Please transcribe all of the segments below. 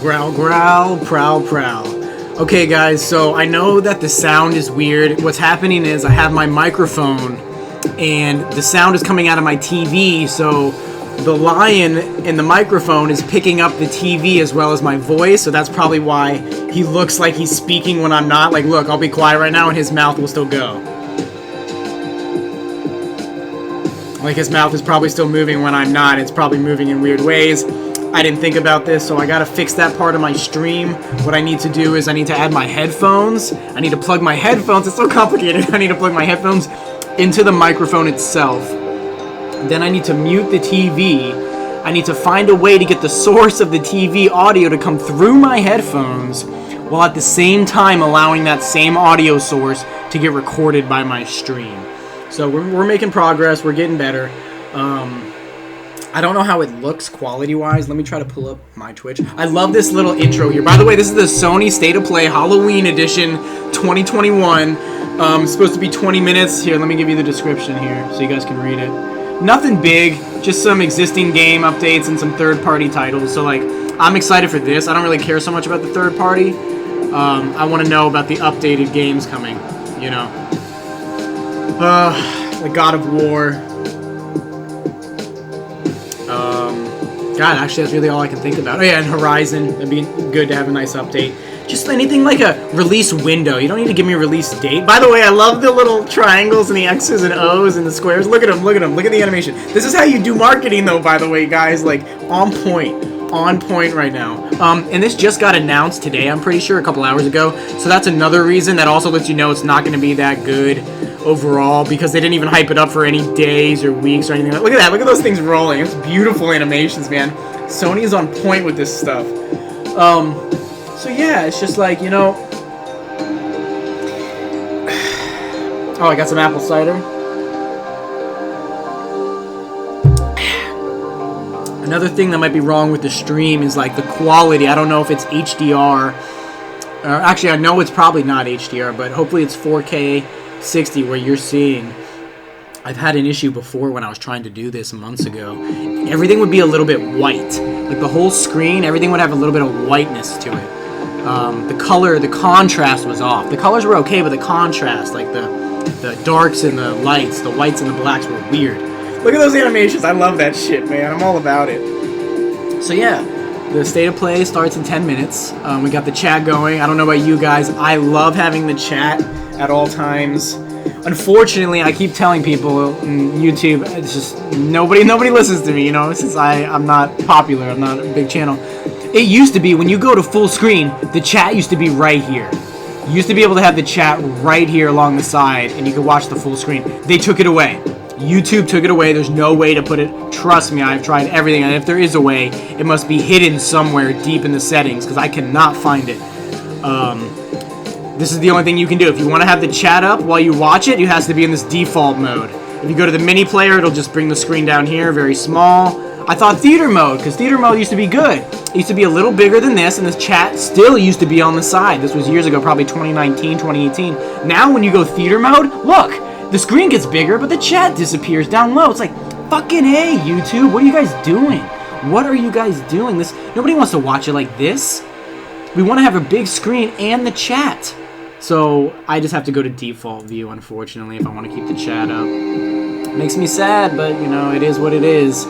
Growl, growl, prowl, prowl. Okay, guys, so I know that the sound is weird. What's happening is I have my microphone, and the sound is coming out of my TV, so the lion in the microphone is picking up the TV as well as my voice, so that's probably why he looks like he's speaking when I'm not. Like, look, I'll be quiet right now, and his mouth will still go. Like, his mouth is probably still moving when I'm not. It's probably moving in weird ways. I didn't think about this, so I gotta fix that part of my stream. What I need to do is I need to add my headphones. I need to plug my headphones. It's so complicated. I need to plug my headphones into the microphone itself. Then I need to mute the TV. I need to find a way to get the source of the TV audio to come through my headphones, while at the same time allowing that same audio source to get recorded by my stream. So we're making progress. We're getting better. I don't know how it looks quality-wise. Let me try to pull up my Twitch. I love this little intro here. By the way, this is the Sony State of Play Halloween Edition 2021. It's supposed to be 20 minutes. Here, let me give you the description here so you guys can read it. Nothing big, just some existing game updates and some third-party titles. So, like, I'm excited for this. I don't really care so much about the third-party. I want to know about the updated games coming, you know. Like God of War. God, actually, that's really all I can think about. Oh, yeah, and Horizon. It'd be good to have a nice update. Just anything like a release window. You don't need to give me a release date. By the way, I love the little triangles and the X's and O's and the squares. Look at them, look at them. Look at the animation. This is how you do marketing, though, by the way, guys. Like, on point. On point right now. And this just got announced today, I'm pretty sure, a couple hours ago. So that's another reason that also lets you know it's not going to be that good overall, because they didn't even hype it up for any days or weeks or anything. Look at that. Look at those things rolling. It's beautiful animations, man. Sony is on point with this stuff. So yeah, it's just like, you know. Oh, I got some apple cider. Another thing that might be wrong with the stream is like the quality. I don't know if it's HDR. Actually, I know it's probably not HDR, but hopefully it's 4K 60 where you're seeing. I've had an issue before when I was trying to do this months ago. Everything would be a little bit white. Like the whole screen, everything would have a little bit of whiteness to it. The color, the contrast was off. The colors were okay, but the contrast, like the darks and the lights, the whites and the blacks were weird. Look at those animations. I love that shit, man. I'm all about it. So yeah, the State of Play starts in 10 minutes. We got the chat going. I don't know about you guys. I love having the chat at all times. Unfortunately, I keep telling people on YouTube, it's just nobody listens to me, you know, since I'm not popular. I'm not a big channel. It used to be when you go to full screen, the chat used to be right here. You used to be able to have the chat right here along the side, and you could watch the full screen. They took it away. YouTube took it away. There's no way to put it. Trust me, I've tried everything, and if there is a way, it must be hidden somewhere deep in the settings, because I cannot find it. This is the only thing you can do. If you want to have the chat up while you watch it, it has to be in this default mode. If you go to the mini player, it'll just bring the screen down here, very small. I thought theater mode, because theater mode used to be good. It used to be a little bigger than this, and this chat still used to be on the side. This was years ago, probably 2019, 2018. Now, when you go theater mode, look, the screen gets bigger, but the chat disappears down low. It's like, fucking hey, YouTube, what are you guys doing? What are you guys doing? Nobody wants to watch it like this. We want to have a big screen and the chat. So I just have to go to default view, unfortunately, if I want to keep the chat up. Makes me sad, but, you know, it is what it is.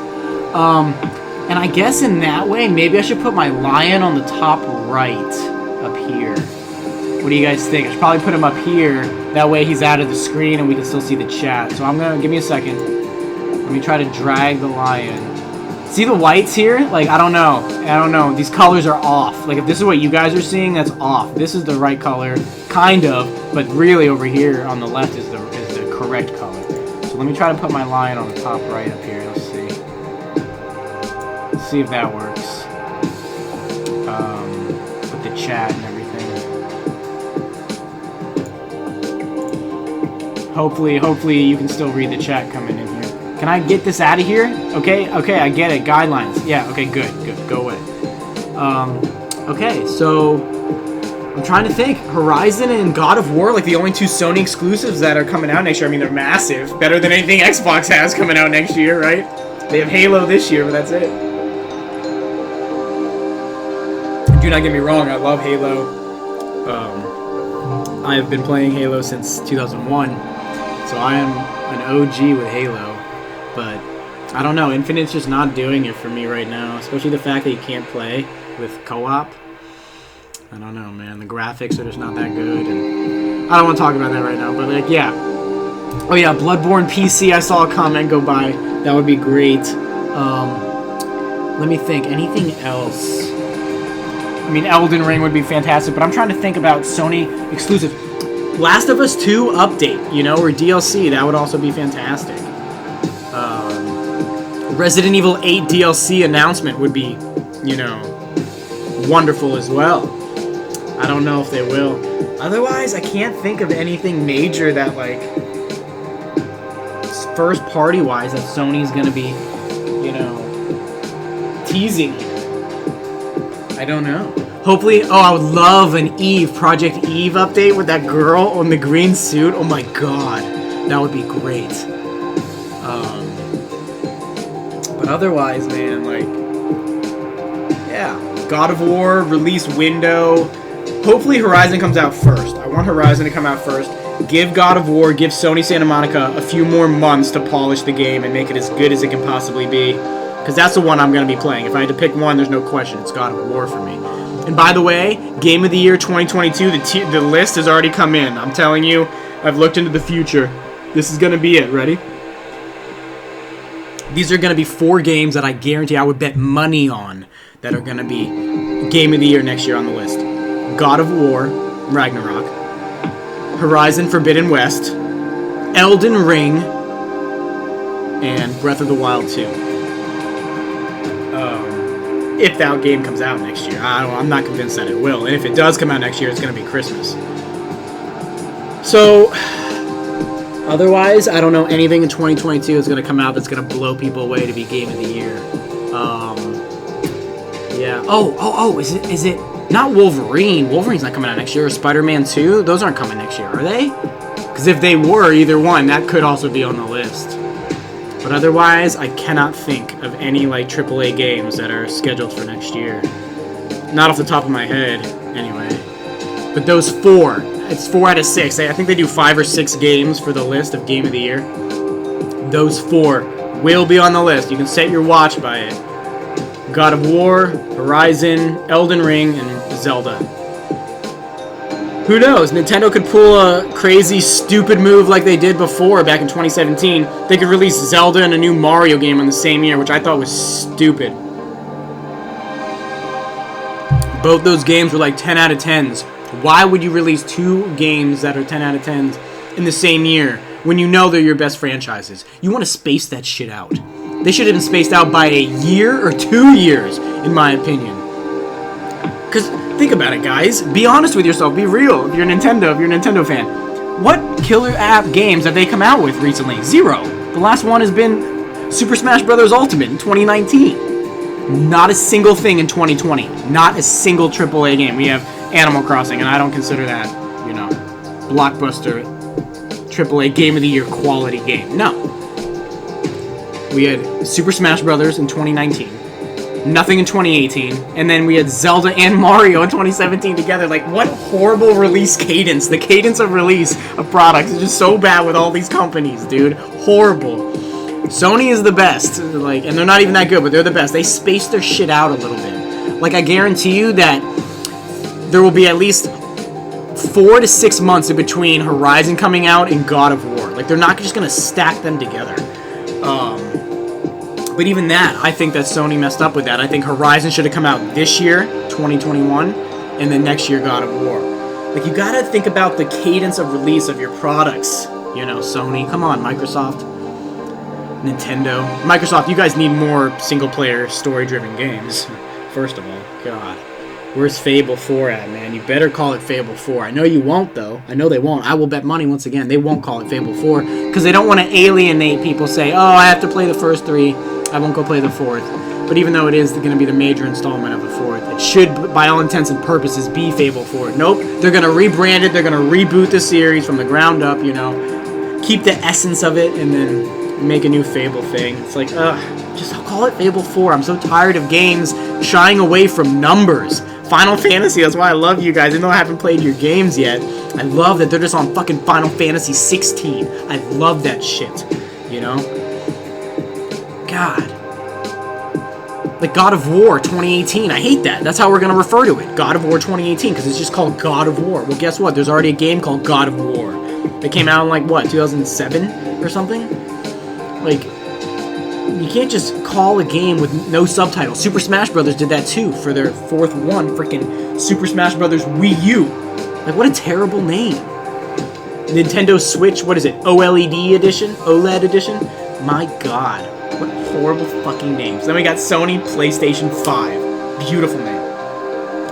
And I guess in that way, maybe I should put my lion on the top right up here. What do you guys think? I should probably put him up here. That way he's out of the screen and we can still see the chat. So I'm going to, give me a second. Let me try to drag the lion. See the whites here? Like, I don't know. These colors are off. Like, if this is what you guys are seeing, that's off. This is the right color, kind of, but really over here on the left is the correct color. So let me try to put my lion on the top right up here. Let's see. Let's see if that works. With the chat and everything. Hopefully you can still read the chat coming in here. Can I get this out of here? Okay, I get it. Guidelines. Yeah, okay, good. Go away. Okay, so I'm trying to think. Horizon and God of War, like the only two Sony exclusives that are coming out next year. I mean, they're massive. Better than anything Xbox has coming out next year, right? They have Halo this year, but that's it. Do not get me wrong, I love Halo. I have been playing Halo since 2001, so I am an OG with Halo. But I don't know, Infinite's just not doing it for me right now, especially the fact that you can't play with co-op. I don't know, man. The graphics are just not that good, and I don't want to talk about that right now. But like, yeah. Oh yeah, Bloodborne PC. I saw a comment go by. That would be great. Let me think. Anything else? I mean, Elden Ring would be fantastic, but I'm trying to think about Sony exclusive. Last of Us 2 update, you know, or DLC. That would also be fantastic. Resident Evil 8 DLC announcement would be, you know, wonderful as well. I don't know if they will. Otherwise, I can't think of anything major that, like, first party wise that Sony's gonna be, you know, teasing. I don't know. Hopefully, I would love an Project Eve update with that girl in the green suit. Oh my god, that would be great. But otherwise, man, like, yeah, God of War release window. Hopefully Horizon comes out first. I want Horizon to come out first. Give God of War, give Sony Santa Monica a few more months to polish the game and make it as good as it can possibly be. Because that's the one I'm going to be playing. If I had to pick one, there's no question. It's God of War for me. And by the way, Game of the Year 2022, the list has already come in. I'm telling you, I've looked into the future. This is going to be it. Ready? These are going to be 4 games that I guarantee I would bet money on that are going to be Game of the Year next year on the list. God of War, Ragnarok, Horizon Forbidden West, Elden Ring, and Breath of the Wild 2. If that game comes out next year. I'm not convinced that it will. And if it does come out next year, it's going to be Christmas. So, otherwise, I don't know anything in 2022 that's going to come out that's going to blow people away to be Game of the Year. Yeah. Is it not Wolverine? Wolverine's not coming out next year. Or Spider-Man 2? Those aren't coming next year, are they? Because if they were, either one, that could also be on the list. But otherwise, I cannot think of any, like, AAA games that are scheduled for next year. Not off the top of my head, anyway. But those 4, it's 4 out of 6. I think they do 5 or 6 games for the list of Game of the Year. Those 4 will be on the list. You can set your watch by it. God of War, Horizon, Elden Ring, and Zelda. Who knows? Nintendo could pull a crazy, stupid move like they did before back in 2017. They could release Zelda and a new Mario game in the same year, which I thought was stupid. Both those games were like 10 out of 10s. Why would you release 2 games that are 10 out of 10s in the same year when you know they're your best franchises? You want to space that shit out. They should have been spaced out by a year or 2 years, in my opinion. Because think about it, guys. Be honest with yourself. Be real. If you're a Nintendo fan. What killer app games have they come out with recently? 0. The last one has been Super Smash Bros. Ultimate in 2019. Not a single thing in 2020. Not a single AAA game. We have Animal Crossing, and I don't consider that, you know, blockbuster AAA Game of the Year quality game. No. We had Super Smash Bros. In 2019. Nothing in 2018, and then we had Zelda and Mario in 2017 together. Like, what horrible release cadence. The cadence of release of products is just so bad with all these companies, dude. Horrible. Sony is the best, like, and they're not even that good, but they're the best. They space their shit out a little bit. Like, I guarantee you that there will be at least 4 to 6 months in between Horizon coming out and God of War. Like, they're not just gonna stack them together. But even that, I think that Sony messed up with that. I think Horizon should have come out this year, 2021, and then next year God of War. Like, you gotta think about the cadence of release of your products. You know, Sony, come on, Microsoft, Nintendo. Microsoft, you guys need more single-player, story-driven games, first of all. God. Where's Fable 4 at, man? You better call it Fable 4. I know you won't, though. I know they won't. I will bet money once again. They won't call it Fable 4 because they don't want to alienate people, say, oh, I have to play the first 3. I won't go play the 4th. But even though it is going to be the major installment of the 4th, it should, by all intents and purposes, be Fable 4. Nope. They're going to rebrand it. They're going to reboot the series from the ground up, you know. Keep the essence of it and then make a new Fable thing. It's like, just call it Fable 4. I'm so tired of games shying away from numbers. Final Fantasy, that's why I love you guys. Even though I haven't played your games yet, I love that they're just on fucking Final Fantasy 16. I love that shit, you know? God. Like God of War 2018. I hate that. That's how we're going to refer to it. God of War 2018, because it's just called God of War. Well, guess what? There's already a game called God of War. It came out in, like, what, 2007 or something? Like, you can't just call a game with no subtitles. Super Smash Bros. Did that, too, for their fourth one. Freaking Super Smash Bros. Wii U. Like, what a terrible name. Nintendo Switch, what is it? OLED edition? OLED edition? My God. What horrible fucking names. Then we got Sony PlayStation 5. Beautiful name.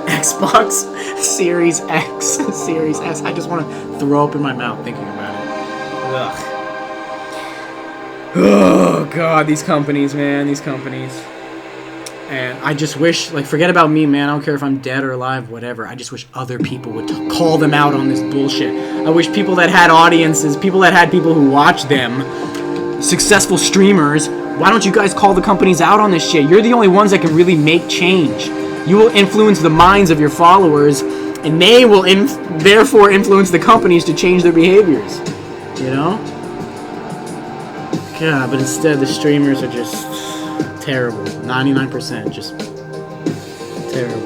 Xbox Series X. Series S. I just want to throw up in my mouth thinking about it. Ugh. Oh, God. These companies, man. These companies. And I just wish, like, forget about me, man. I don't care if I'm dead or alive, whatever. I just wish other people would call them out on this bullshit. I wish people that had audiences, people that had people who watched them, successful streamers, why don't you guys call the companies out on this shit? You're the only ones that can really make change. You will influence the minds of your followers, and they will therefore influence the companies to change their behaviors. You know? God, but instead the streamers are just terrible. 99% just terrible.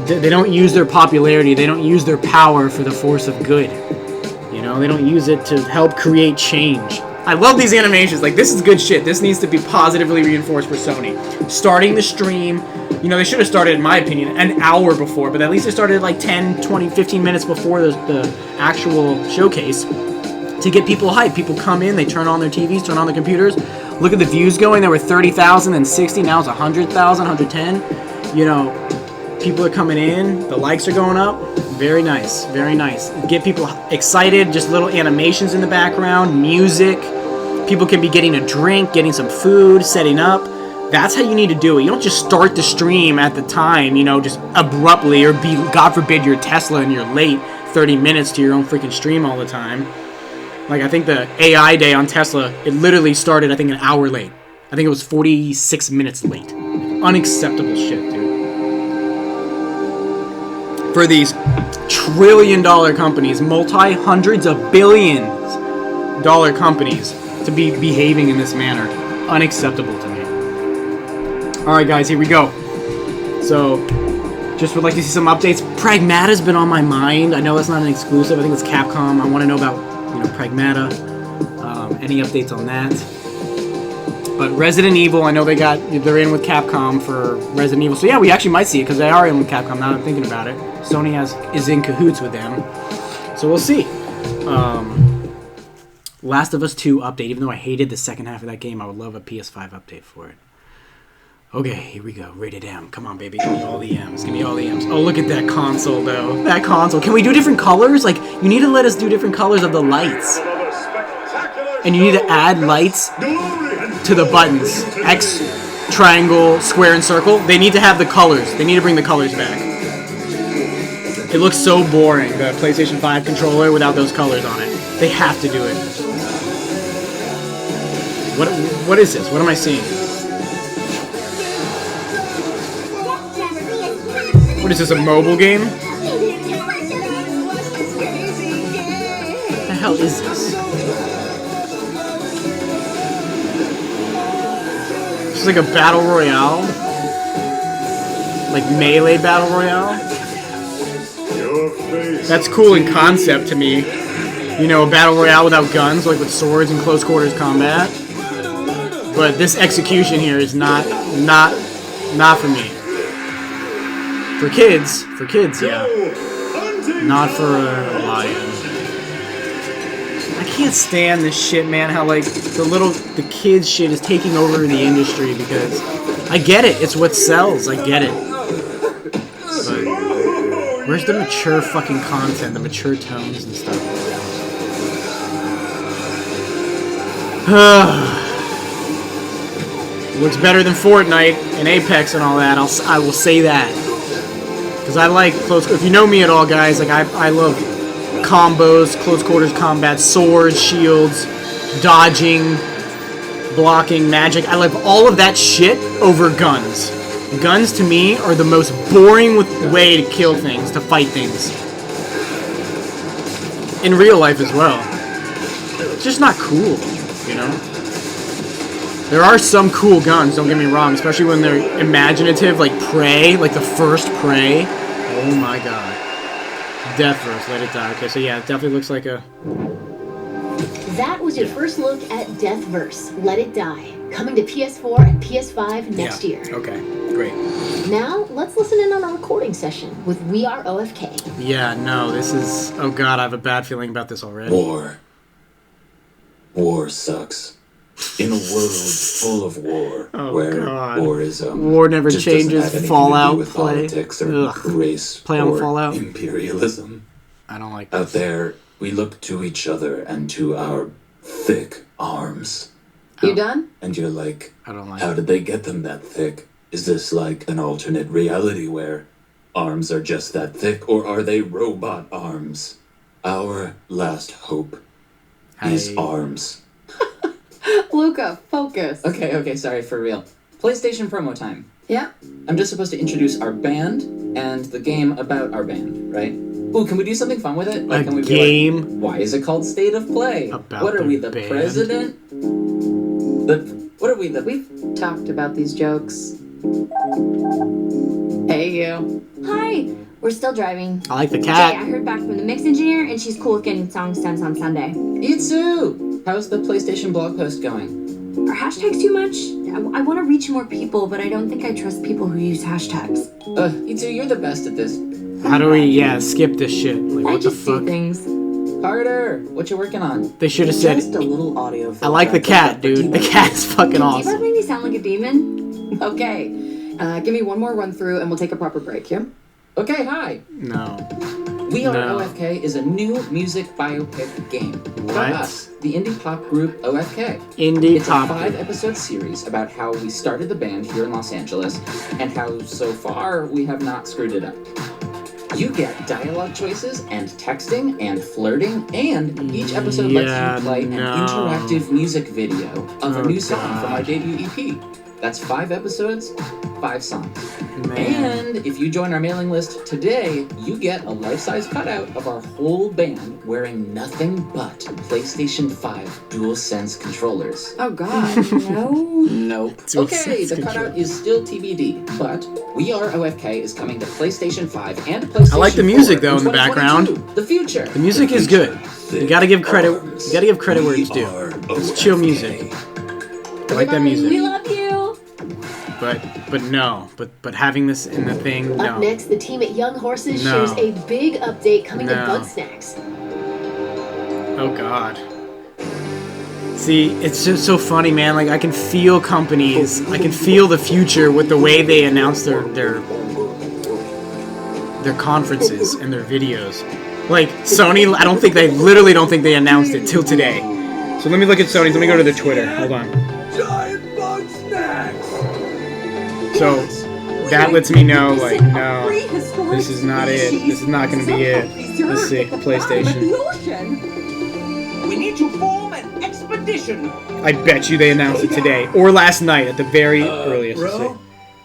They don't use their popularity, they don't use their power for the force of good. You know, they don't use it to help create change. I love these animations. Like, this is good shit. This needs to be positively reinforced for Sony. Starting the stream, you know, they should have started, in my opinion, an hour before, but at least they started like 10, 20, 15 minutes before the actual showcase to get people hyped. People come in, they turn on their TVs, turn on their computers. Look at the views going. There were 30,000 and 60. Now it's 100,000, 110. You know, people are coming in. The likes are going up. Very nice. Very nice. Get people excited. Just little animations in the background. Music. People can be getting a drink, getting some food, setting up. That's how you need to do it. You don't just start the stream at the time, you know, just abruptly, or be, God forbid, you're Tesla and you're late 30 minutes to your own freaking stream all the time. Like, I think the AI day on Tesla, it literally started, I think, an hour late. I think it was 46 minutes late. Unacceptable shit, dude. For these trillion-dollar companies, multi-hundreds of billions-dollar companies, to be behaving in this manner. Unacceptable to me. Alright guys, here we go. So, just would like to see some updates. Pragmata's been on my mind. I know that's not an exclusive. I think it's Capcom. I want to know about, you know, Pragmata. Any updates on that? But Resident Evil, I know they're in with Capcom for Resident Evil. So yeah, we actually might see it because they are in with Capcom now that I'm thinking about it. Sony is in cahoots with them. So we'll see. Last of Us 2 update. Even though I hated the second half of that game, I would love a PS5 update for it. Okay, here we go. Rated M. Come on, baby. Give me all the M's. Give me all the M's. Oh, look at that console, though. That console. Can we do different colors? Like, you need to let us do different colors of the lights. And you need to add lights to the buttons. X, triangle, square, and circle. They need to have the colors. They need to bring the colors back. It looks so boring, the PlayStation 5 controller without those colors on it. They have to do it. What is this? What am I seeing? What is this, a mobile game? What the hell is this? This is like a battle royale? Like melee battle royale? That's cool in concept to me. You know, a battle royale without guns, like with swords and close quarters combat. But this execution here is not for me. For kids, yeah. Not for a lion. I can't stand this shit, man. How like the kids shit is taking over the industry, because I get it. It's what sells. I get it. But where's the mature fucking content, the mature tones and stuff? Looks better than Fortnite and Apex and all that. I will say that, because I like close. If you know me at all, guys, like I love combos, close quarters combat, swords, shields, dodging, blocking, magic. I love all of that shit over guns. Guns to me are the most boring way to kill things, to fight things. In real life as well. It's just not cool, you know? There are some cool guns, don't get me wrong, especially when they're imaginative, like Prey, like the first Prey. Oh my god. Deathverse, Let It Die. Okay, so yeah, it definitely looks like a... That was your first look at Deathverse, Let It Die. Coming to PS4 and PS5 next year. Okay, great. Now, let's listen in on a recording session with We Are OFK. Yeah, no, this is... Oh god, I have a bad feeling about this already. War. War sucks. In a world full of war, where god. war is War never just changes. doesn't have anything Fallout to do with play. politics or race Play on or Fallout. imperialism. I don't like Out this. there, we look to each other and to our thick arms. You done? And you're like, I don't like how did they get them that thick? Is this like an alternate reality where arms are just that thick, or are they robot arms? Our last hope is arms. Luca, focus. Okay, sorry, for real. PlayStation promo time. Yeah. I'm just supposed to introduce our band and the game about our band, right? Ooh, can we do something fun with it? A Can we game? Be like, why is it called State of Play? About what are we, the the band? president? What are we, We've talked about these jokes. Hey, you. Hi, we're still driving. I like the Jay, cat. I heard back from the mix engineer, and she's cool with getting songs sent on Sunday. Itsu! How's the PlayStation blog post going? Are hashtags too much? I want to reach more people, but I don't think I trust people who use hashtags. Itsu, you're the best at this. How do we, skip this shit? Like, I what the just see fuck? things. Carter, what you working on? They should have said, Just a little audio. I like the cat, dude. The cat's fucking Can awesome. Debug make me sound like a demon? Okay. Give me one more run through and we'll take a proper break, yeah? Okay, hi. No. We Are No. OFK is a new music biopic game. What? About us, the indie pop group OFK. Indie It's pop a group. 5-episode series about how we started the band here in Los Angeles and how so far we have not screwed it up. You get dialogue choices and texting and flirting, and each episode lets you play an interactive music video of a new song from our debut EP. That's 5 episodes, 5 songs. Man. And if you join our mailing list today, you get a life-size cutout of our whole band wearing nothing but PlayStation 5 DualSense controllers. Oh, God. No. Nope. Okay, the cutout is still TBD, but We Are OFK is coming to PlayStation 5 and PlayStation 4. I like the music, though, in the background. 2022. The future. The music is good. You gotta give credit. You gotta give credit where it's due. It's chill music. I like that We music. love you. But having this in the thing, Up no. next, the team at Young Horses No. shares a big update coming to No. Bug Snacks. Oh god. See, it's just so funny, man. Like I can feel companies. I can feel the future with the way they announce their conferences and their videos. Like Sony, I literally don't think they announced it till today. So let me look at Sony's. Let me go to their Twitter. Hold on. Giant bug snacks. So that lets me know, like, no, this is not it. This is not going to be it. Let's see, PlayStation. We need to form an expedition. I bet you they announced it today or last night at the very earliest. Let's Bro, see.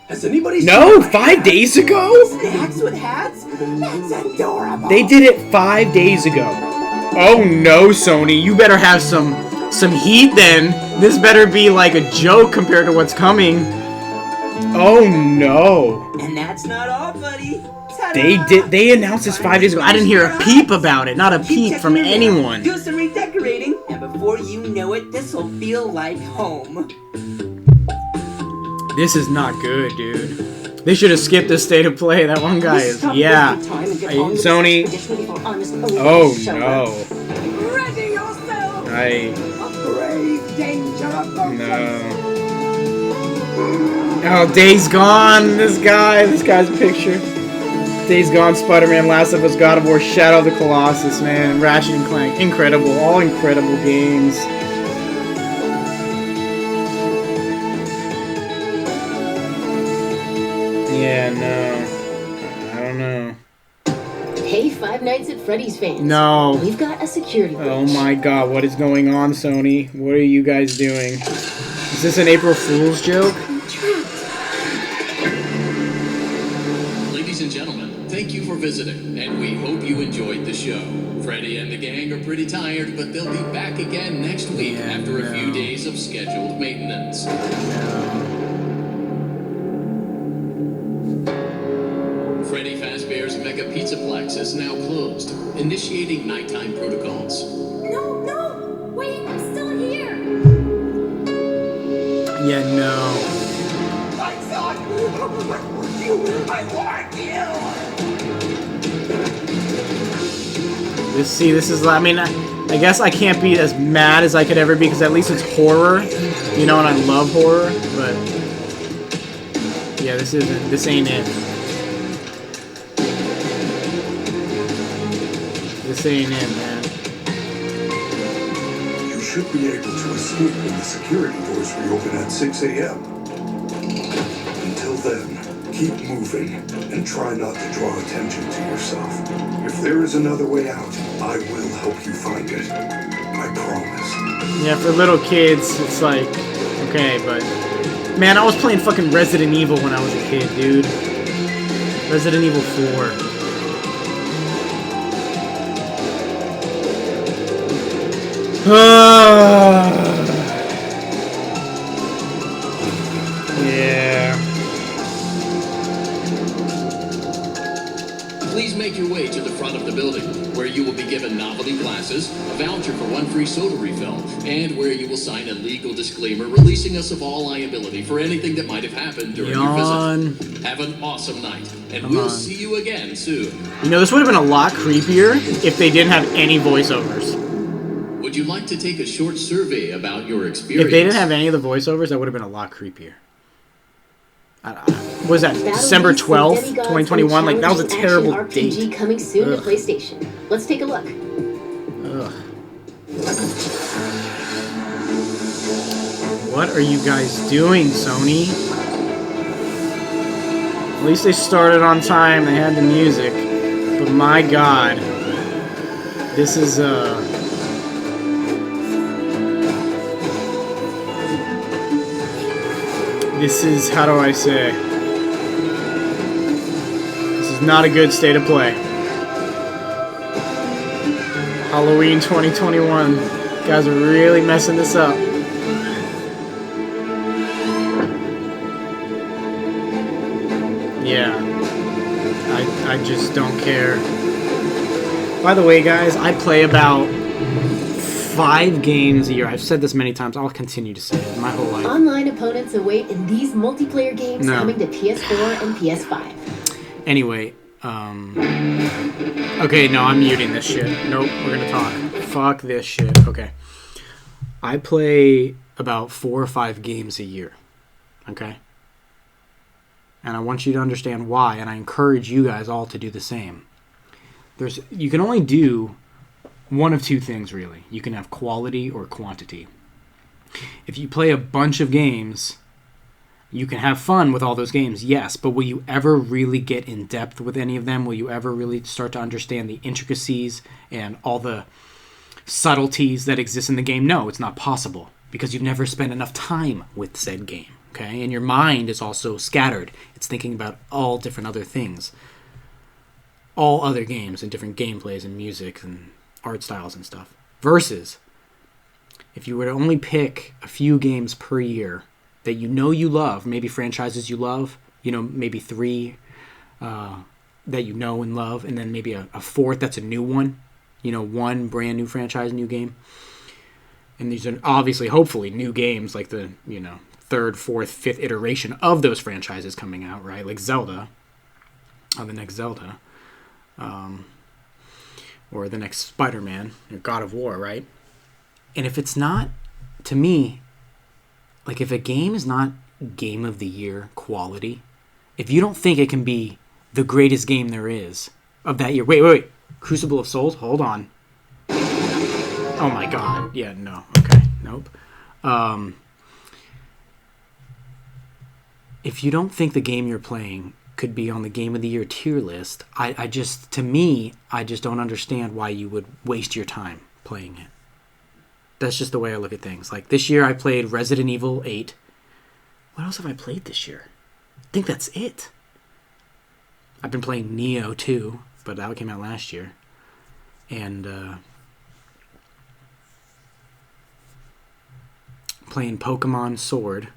has anybody No, seen 5 days ago? snacks with hats? That's adorable. They did it 5 days ago. Oh no, Sony, you better have some heat then. This better be like a joke compared to what's coming. Oh no. And that's not all, buddy. They announced this 5 days ago. I didn't hear a peep about it. Not a peep from anyone. Do some redecorating, and before you know it, this will feel like home. This is not good, dude. They should have skipped the state of play. That one guy is, yeah. Sony. Oh no. Ready yourself. I Brave danger of no. Oh, Days Gone. This guy's picture. Days Gone, Spider-Man, Last of Us, God of War, Shadow of the Colossus, man, Ratchet and Clank, incredible, all incredible games. Yeah, no, I don't know. Hey, Five Nights at Freddy's fans. No. We've got a security Oh breach. my god, what is going on, Sony? What are you guys doing? Is this an April Fool's joke? Ladies and gentlemen, thank you for visiting, and we hope you enjoyed the show. Freddy and the gang are pretty tired, but they'll be back again next week after a few days of scheduled maintenance. Freddy Fazbear's Mega Pizzaplex is now closed, initiating nighttime protocols. No! Wait, I'm still here! Yeah, no. My son! I want you! This is, I mean, I guess I can't be as mad as I could ever be, because at least it's horror, you know, and I love horror, but, yeah, this ain't it. This ain't it, man. You should be able to escape when the security doors reopen at 6 a.m. Until then, keep moving and try not to draw attention to yourself. If there is another way out, I will help you find it. I promise. Yeah, for little kids, it's like, okay, but... Man, I was playing fucking Resident Evil when I was a kid, dude. Resident Evil 4. Yeah. Please make your way to the front of the building, where you will be given novelty glasses, a voucher for one free soda refill, and where you will sign a legal disclaimer releasing us of all liability for anything that might have happened during your visit. Have an awesome night, and we'll see you again soon. You know, this would have been a lot creepier if they didn't have any voiceovers. Would you like to take a short survey about your experience? If they didn't have any of the voiceovers, that would have been a lot creepier. Was that December 12th, 2021? Like, that was a terrible RPG date. coming soon to PlayStation. Let's take a look. Ugh. What are you guys doing, Sony? At least they started on time. They had the music. But my God. This is, This is, how do I say? This is not a good state of play. Halloween 2021. You guys are really messing this up. Yeah. I just don't care. By the way, guys, I play about 5 games a year. I've said this many times. I'll continue to say it my whole life. Online opponents await in these multiplayer games coming to PS4 and PS5. Anyway, okay, no, I'm muting this shit. Nope, we're gonna talk. Fuck this shit. Okay. I play about 4 or 5 games a year. Okay? And I want you to understand why, and I encourage you guys all to do the same. You can only do one of 2 things, really. You can have quality or quantity. If you play a bunch of games, you can have fun with all those games, yes, but will you ever really get in depth with any of them? Will you ever really start to understand the intricacies and all the subtleties that exist in the game? No, it's not possible, because you've never spent enough time with said game, okay? And your mind is also scattered. It's thinking about all different other things. All other games and different gameplays and music and art styles and stuff. Versus, if you were to only pick a few games per year that you know you love, maybe franchises you love, you know, maybe 3 that you know and love, and then maybe a 4th that's a new one, you know, 1 brand new franchise, new game. And these are obviously, hopefully, new games, like the, you know, 3rd, 4th, 5th iteration of those franchises coming out, right? Like Zelda, the next Zelda. Or the next Spider-Man, or God of War, right? And if it's not, to me, like if a game is not game of the year quality, if you don't think it can be the greatest game there is of that year, wait, Crucible of Souls, hold on. Oh my God, yeah, no, okay, nope. If you don't think the game you're playing could be on the Game of the Year tier list, I just don't understand why you would waste your time playing it. That's just the way I look at things. Like, this year I played Resident Evil 8. What else have I played this year? I think that's it. I've been playing Neo too, but that came out last year. And playing Pokemon Sword,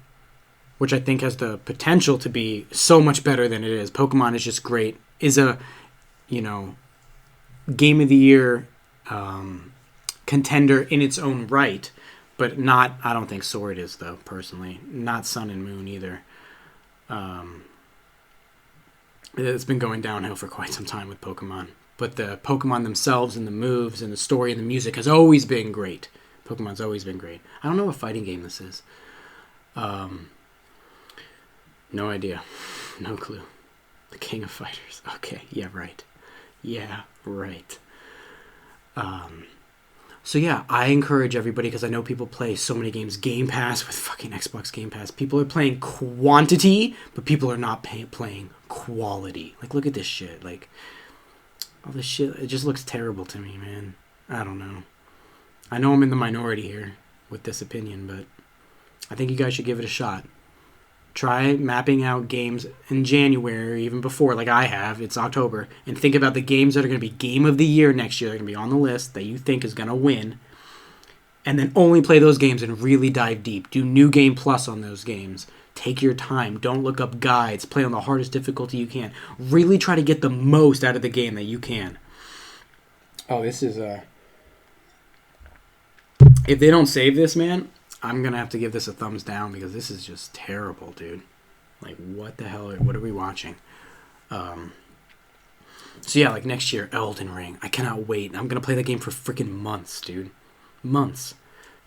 which I think has the potential to be so much better than it is. Pokemon is just great. Is a, game of the year contender in its own right, but not, I don't think Sword is, though, personally. Not Sun and Moon either. It's been going downhill for quite some time with Pokemon. But the Pokemon themselves and the moves and the story and the music has always been great. Pokemon's always been great. I don't know what fighting game this is. No idea. No clue. The King of Fighters. Okay, yeah, right. Yeah, right. So yeah, I encourage everybody, because I know people play so many games. Game Pass with fucking Xbox Game Pass. People are playing quantity, but people are not playing quality. Like, look at this shit. Like, all this shit, it just looks terrible to me, man. I don't know. I know I'm in the minority here with this opinion, but I think you guys should give it a shot. Try mapping out games in January, even before, like I have. It's October. And think about the games that are going to be Game of the Year next year. They're going to be on the list that you think is going to win. And then only play those games and really dive deep. Do New Game Plus on those games. Take your time. Don't look up guides. Play on the hardest difficulty you can. Really try to get the most out of the game that you can. Oh, this is... If they don't save this, man... I'm going to have to give this a thumbs down, because this is just terrible, dude. Like, what the hell? What are we watching? So, yeah, like next year, Elden Ring. I cannot wait. I'm going to play that game for freaking months, dude. Months.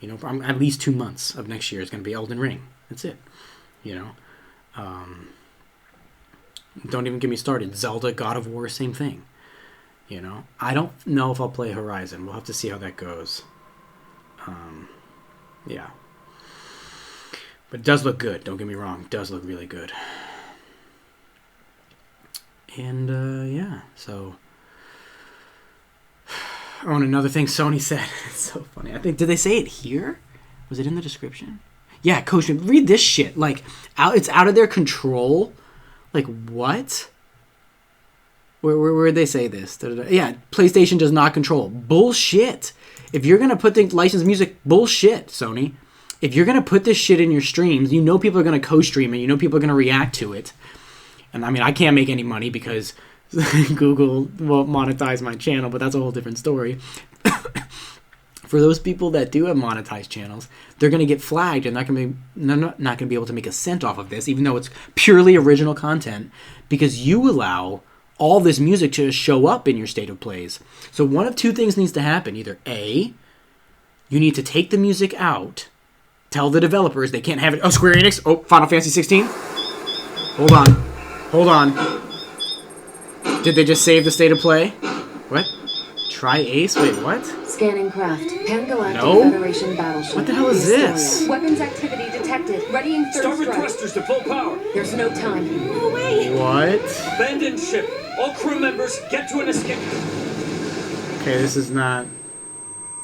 At least 2 months of next year is going to be Elden Ring. That's it. Don't even get me started. Zelda, God of War, same thing. I don't know if I'll play Horizon. We'll have to see how that goes. Yeah. But it does look good. Don't get me wrong. It does look really good. And, yeah. So. Oh, and another thing Sony said. It's so funny. Did they say it here? Was it in the description? Yeah, Coach, read this shit. Like, it's out of their control. Like, what? Where'd they say this? Yeah, PlayStation does not control. Bullshit. If you're going to put the licensed music, bullshit, Sony. If you're going to put this shit in your streams, people are going to co-stream it. People are going to react to it. And, I can't make any money because Google won't monetize my channel, but that's a whole different story. For those people that do have monetized channels, they're going to get flagged and not going to be able to make a cent off of this, even though it's purely original content, because you allow all this music to show up in your state of plays. So one of two things needs to happen. Either A, you need to take the music out, tell the developers they can't have it. Oh, Square Enix. Oh, Final Fantasy 16. Hold on. Did they just save the state of play? What? Try Ace? Wait, what? Scanning craft. Pangalactic No? Federation battleship. What the hell is this? Weapons activity detected. Readying third Starboard strike. thrusters to full power. There's no time. No way! What? Abandon ship. All crew members get to an escape. Okay, this is not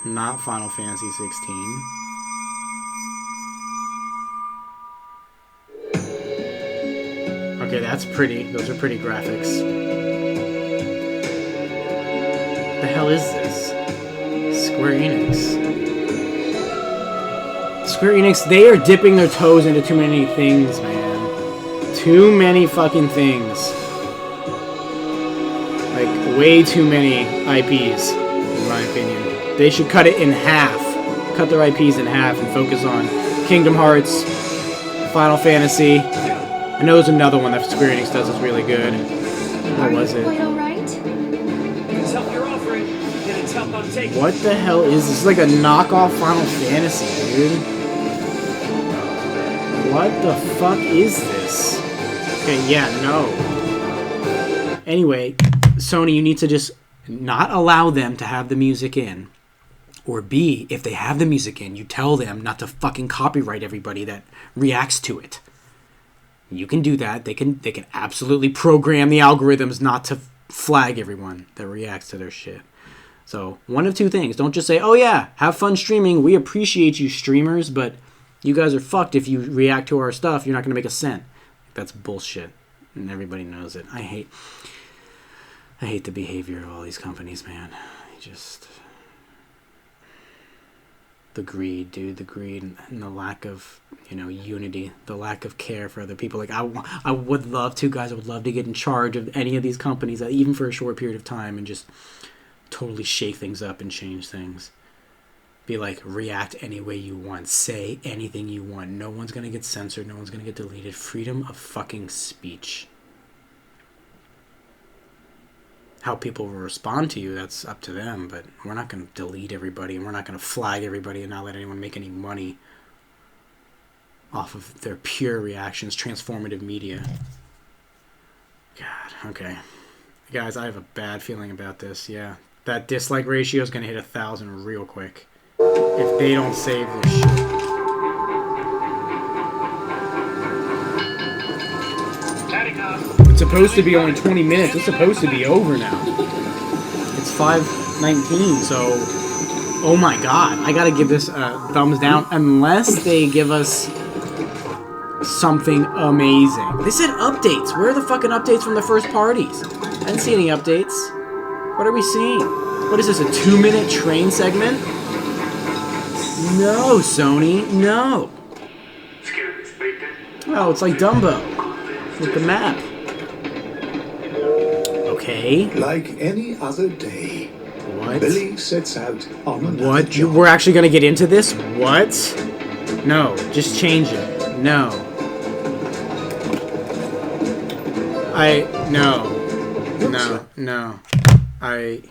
Final Fantasy 16. Okay, that's pretty. Those are pretty graphics. The hell is this? Square Enix. Square Enix, they are dipping their toes into too many things, man. Too many fucking things. Like, way too many IPs, in my opinion. They should cut it in half. Cut their IPs in half and focus on Kingdom Hearts, Final Fantasy. I know there's another one that Square Enix does that's really good. What was it? Quite all right? It's help you're offering, and it's help I'm taking. What the hell is this? It's like a knockoff Final Fantasy, dude. What the fuck is this? Okay, yeah, no. Anyway, Sony, you need to just not allow them to have the music in. Or B, if they have the music in, you tell them not to fucking copyright everybody that reacts to it. You can do that. They can absolutely program the algorithms not to flag everyone that reacts to their shit. So, one of two things. Don't just say, oh yeah, have fun streaming. We appreciate you streamers, but you guys are fucked if you react to our stuff. You're not going to make a cent. That's bullshit. and everybody knows it. I hate the behavior of all these companies, man. The greed, dude, the greed and the lack of, unity, the lack of care for other people. Like, I would love to, guys, I would love to get in charge of any of these companies, even for a short period of time, and just totally shake things up and change things. Be like, react any way you want. Say anything you want. No one's going to get censored. No one's going to get deleted. Freedom of fucking speech. How people will respond to you, that's up to them, but we're not going to delete everybody, and we're not going to flag everybody and not let anyone make any money off of their pure reactions. Transformative media. God, okay. Guys, I have a bad feeling about this, yeah. That dislike ratio is going to hit 1,000 real quick. If they don't save this shit. It's supposed to be only 20 minutes. It's supposed to be over now. It's 5:19, so... Oh my god. I gotta give this a thumbs down. Unless they give us something amazing. They said updates. Where are the fucking updates from the first parties? I didn't see any updates. What are we seeing? What is this, a 2-minute train segment? No, Sony. No. Oh, it's like Dumbo. With the map. Okay. Like any other day, What? Billy sets out on another What? job. We're actually gonna get into this? What? No, just change it. No. No. I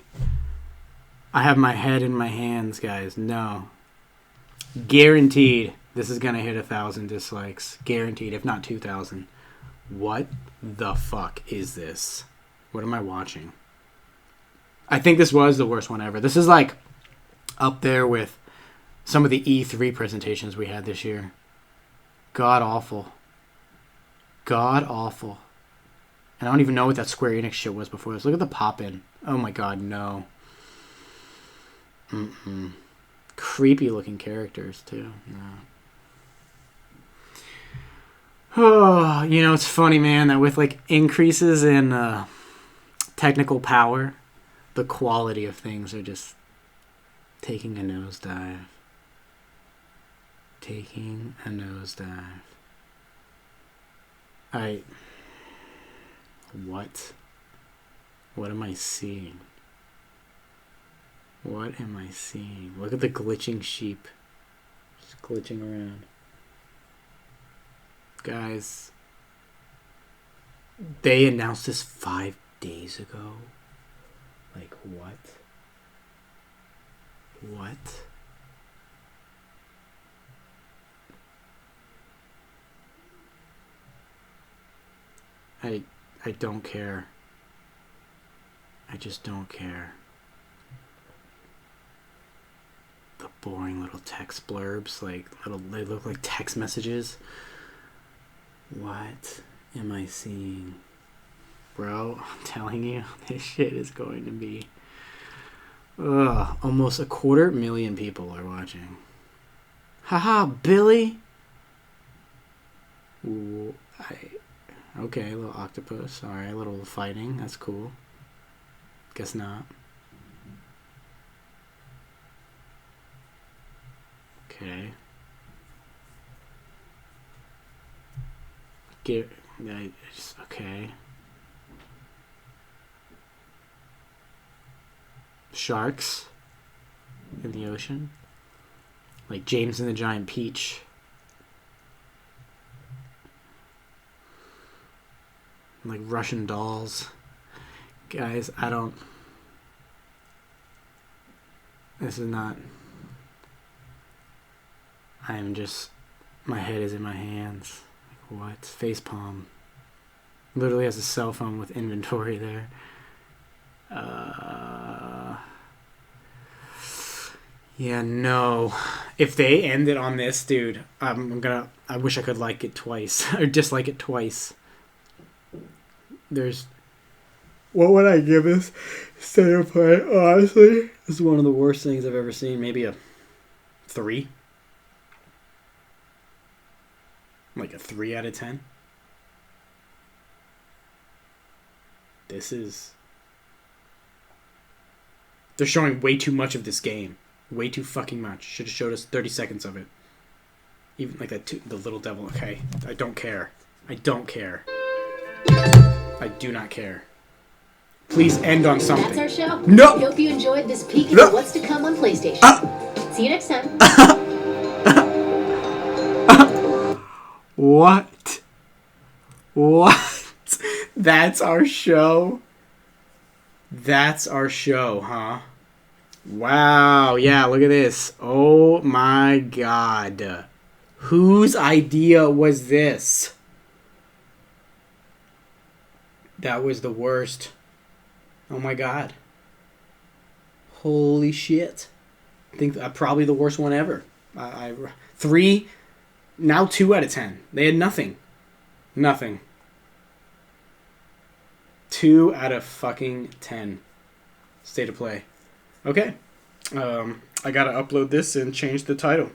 have my head in my hands, guys. No. Guaranteed this is gonna hit 1,000 dislikes. Guaranteed, if not 2,000. What the fuck is this? What am I watching? I think this was the worst one ever. This is like up there with some of the E3 presentations we had this year. God awful. God awful. And I don't even know what that Square Enix shit was before this. Look at the pop-in. Oh my god, no. Creepy looking characters too. No. Oh, it's funny, man, that with like increases in technical power, the quality of things are just taking a nosedive. Taking a nosedive. What? What am I seeing? What am I seeing? Look at the glitching sheep. Just glitching around. Guys, they announced this 5 days ago. Like, what? What? I don't care. I just don't care. The boring little text blurbs, they look like text messages. What am I seeing? Bro, I'm telling you, this shit is going to be... almost 250,000 people are watching. Haha, Billy! Ooh, okay, a little octopus. Alright, a little fighting. That's cool. Guess not. Okay. Okay. Sharks in the ocean. Like James and the Giant Peach. Like Russian dolls. Guys, this is not... my head is in my hands. What? Facepalm. Literally has a cell phone with inventory there. Yeah, no. If they end it on this, dude, I wish I could like it twice. Or dislike it twice. What would I give this state of play? Honestly, this is one of the worst things I've ever seen. Maybe a 3. Like a 3 out of 10. This is... They're showing way too much of this game. Way too fucking much. Should have showed us 30 seconds of it. Even like that, the little devil. Okay, I don't care. I don't care. I do not care. Please end on something. That's our show. No! We hope you enjoyed this peek into what's to come on PlayStation. See you next time. What? What? That's our show? That's our show, huh? Wow. Yeah, look at this. Oh my god. Whose idea was this? That was the worst. Oh my god. Holy shit. I think probably the worst one ever. 3, now 2 out of 10. They had nothing. Nothing. 2 out of fucking 10. State of play. Okay. I gotta upload this and change the title.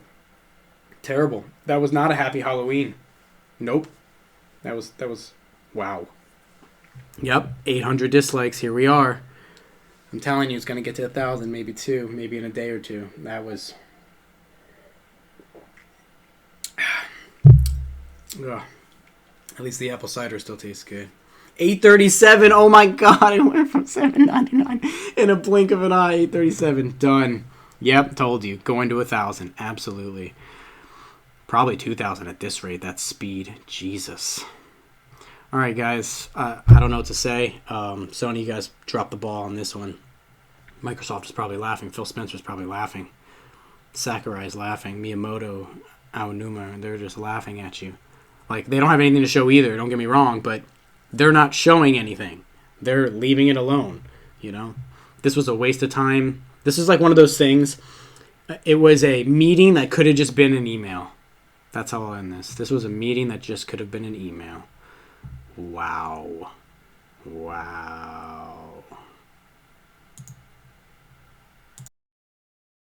Terrible. That was not a happy Halloween. Nope. That was wow. Yep, 800 dislikes. Here we are. I'm telling you, it's gonna get to 1,000, maybe 2, maybe in a day or two. That was. Ugh. At least the apple cider still tastes good. 837. Oh my god, it went from 7.99 in a blink of an eye. 837. Done. Yep, told you. Going to 1,000. Absolutely. Probably 2,000 at this rate. That's speed. Jesus. All right, guys. I don't know what to say. Sony, you guys dropped the ball on this one. Microsoft is probably laughing. Phil Spencer's probably laughing. Sakurai is laughing. Miyamoto, Aonuma, they're just laughing at you. Like, they don't have anything to show either. Don't get me wrong, but they're not showing anything. They're leaving it alone, you know? This was a waste of time. This is like one of those things. It was a meeting that could have just been an email. That's how I'll end this. This was a meeting that just could have been an email. Wow.